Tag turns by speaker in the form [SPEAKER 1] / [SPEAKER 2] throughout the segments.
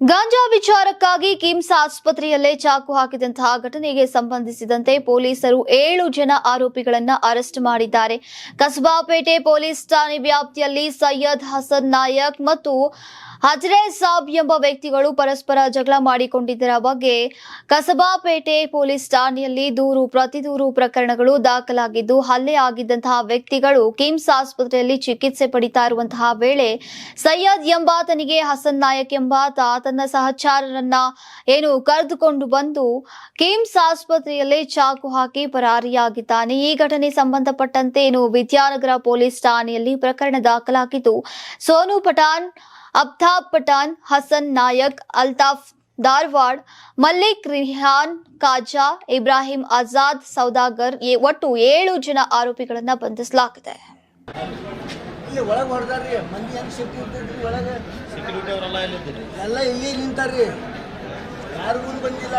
[SPEAKER 1] ಗಾಂಜಾ ವಿಚಾರಕ್ಕಾಗಿ ಕಿಮ್ಸ್ ಆಸ್ಪತ್ರೆಯಲ್ಲೇ ಚಾಕು ಹಾಕಿದಂತಹ ಘಟನೆಗೆ ಸಂಬಂಧಿಸಿದಂತೆ ಪೊಲೀಸರು 7 ಜನ ಆರೋಪಿಗಳನ್ನು ಅರೆಸ್ಟ್ ಮಾಡಿದ್ದಾರೆ. ಕಸಬಾಪೇಟೆ ಪೊಲೀಸ್ ಠಾಣೆ ವ್ಯಾಪ್ತಿಯಲ್ಲಿ ಸೈಯದ್ ಹಸನ್ ನಾಯಕ್ ಮತ್ತು ಹಜರತ್ ಸಾಬ್ ಎಂಬ ವ್ಯಕ್ತಿಗಳು ಪರಸ್ಪರ ಜಗಳ ಮಾಡಿಕೊಂಡಿದ್ದರ ಬಗ್ಗೆ ಕಸಬಾಪೇಟೆ ಪೊಲೀಸ್ ಠಾಣೆಯಲ್ಲಿ ದೂರು ಪ್ರತಿದೂರು ಪ್ರಕರಣಗಳು ದಾಖಲಾಗಿದ್ದು, ಹಲ್ಲೆ ಆಗಿದ್ದಂತಹ ವ್ಯಕ್ತಿಗಳು ಕಿಮ್ಸ್ ಆಸ್ಪತ್ರೆಯಲ್ಲಿ ಚಿಕಿತ್ಸೆ ಪಡಿತಾ ಇರುವಂತಹ ವೇಳೆ ಸೈಯದ್ ಎಂಬಾತನಿಗೆ ಹಸನ್ ನಾಯಕ್ ಎಂಬಾತ ತನ್ನ ಸಹಚರರನ್ನ ಕರೆದುಕೊಂಡು ಬಂದು ಕಿಮ್ಸ್ ಆಸ್ಪತ್ರೆಯಲ್ಲೇ ಚಾಕು ಹಾಕಿ ಪರಾರಿಯಾಗಿದ್ದಾನೆ. ಈ ಘಟನೆ ಸಂಬಂಧಪಟ್ಟಂತೆ ವಿದ್ಯಾನಗರ ಪೊಲೀಸ್ ಠಾಣೆಯಲ್ಲಿ ಪ್ರಕರಣ ದಾಖಲಾಗಿದ್ದು, ಸೋನು ಪಠಾಣ್, ಅಬ್ತಾಬ್ ಪಠಾಣ್, ಹಸನ್ ನಾಯಕ್, ಅಲ್ತಾಫ್ ಧಾರವಾಡ್, ಮಲ್ಲಿಕ್ ರಿಹಾನ್ ಖಾಜಾ, ಇಬ್ರಾಹಿಂ ಆಜಾದ್ ಸೌದಾಗರ್ ಒಟ್ಟು 7 ಜನ ಆರೋಪಿಗಳನ್ನು ಬಂಧಿಸಲಾಗಿದೆ.
[SPEAKER 2] ಎಲ್ಲ ಇಲ್ಲಿ ನಿಂತಾರ್ರಿ, ಯಾರು ಮುಂದೆ ಬಂದಿಲ್ಲ.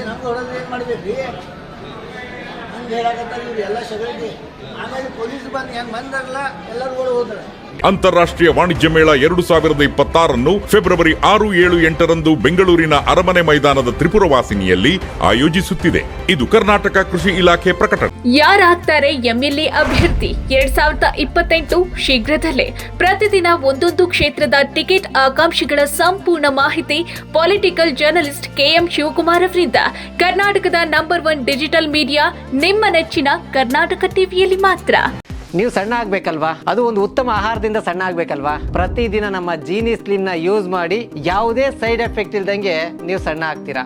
[SPEAKER 2] ನಮ್ಗೆ ಹೊಡೆದ್ರೆ ಏನು ಮಾಡ್ಬೇಕ್ರಿ? ಹಂಗೆ ಹೇಳಕತ್ತಾರೆ ಇವ್ರು ಎಲ್ಲ ಸಗಡಿ. ಆಮೇಲೆ ಪೊಲೀಸ್ ಬಂದು ಹೆಂಗೆ ಬಂದಾರಲ್ಲ ಎಲ್ಲರೂ ಹೋದ್ರ.
[SPEAKER 3] ಅಂತಾರಾಷ್ಟ್ರೀಯ ವಾಣಿಜ್ಯ ಮೇಳ 2026 ಫೆಬ್ರವರಿ 6, 7, 8ರಂದು ಬೆಂಗಳೂರಿನ ಅರಮನೆ ಮೈದಾನದ ತ್ರಿಪುರವಾಸಿನಿಯಲ್ಲಿ ಆಯೋಜಿಸುತ್ತಿದೆ. ಇದು ಕರ್ನಾಟಕ ಕೃಷಿ ಇಲಾಖೆ ಪ್ರಕಟಣೆ.
[SPEAKER 4] ಯಾರಾಗ್ತಾರೆ ಎಂಎಲ್ಎ ಅಭ್ಯರ್ಥಿ 2028 ಶೀಘ್ರದಲ್ಲೇ. ಪ್ರತಿದಿನ ಒಂದೊಂದು ಕ್ಷೇತ್ರದ ಟಿಕೆಟ್ ಆಕಾಂಕ್ಷಿಗಳ ಸಂಪೂರ್ಣ ಮಾಹಿತಿ ಪೊಲಿಟಿಕಲ್ ಜರ್ನಲಿಸ್ಟ್ KM ಶಿವಕುಮಾರ್ ಅವರಿಂದ. ಕರ್ನಾಟಕದ ನಂಬರ್ 1 ಡಿಜಿಟಲ್ ಮೀಡಿಯಾ ನಿಮ್ಮ ನೆಚ್ಚಿನ ಕರ್ನಾಟಕ ಟಿವಿಯಲ್ಲಿ ಮಾತ್ರ.
[SPEAKER 5] ನೀವು ಸಣ್ಣ ಆಗ್ಬೇಕಲ್ವಾ? ಅದು ಒಂದು ಉತ್ತಮ ಆಹಾರದಿಂದ ಸಣ್ಣ ಆಗ್ಬೇಕಲ್ವಾ? ಪ್ರತಿದಿನ ನಮ್ಮ ಜೀನಿ ಸ್ಲಿಮ್ ನ ಯೂಸ್ ಮಾಡಿ ಯಾವುದೇ ಸೈಡ್ ಎಫೆಕ್ಟ್ ಇಲ್ದಂಗೆ ನೀವು ಸಣ್ಣ ಆಗ್ತೀರಾ.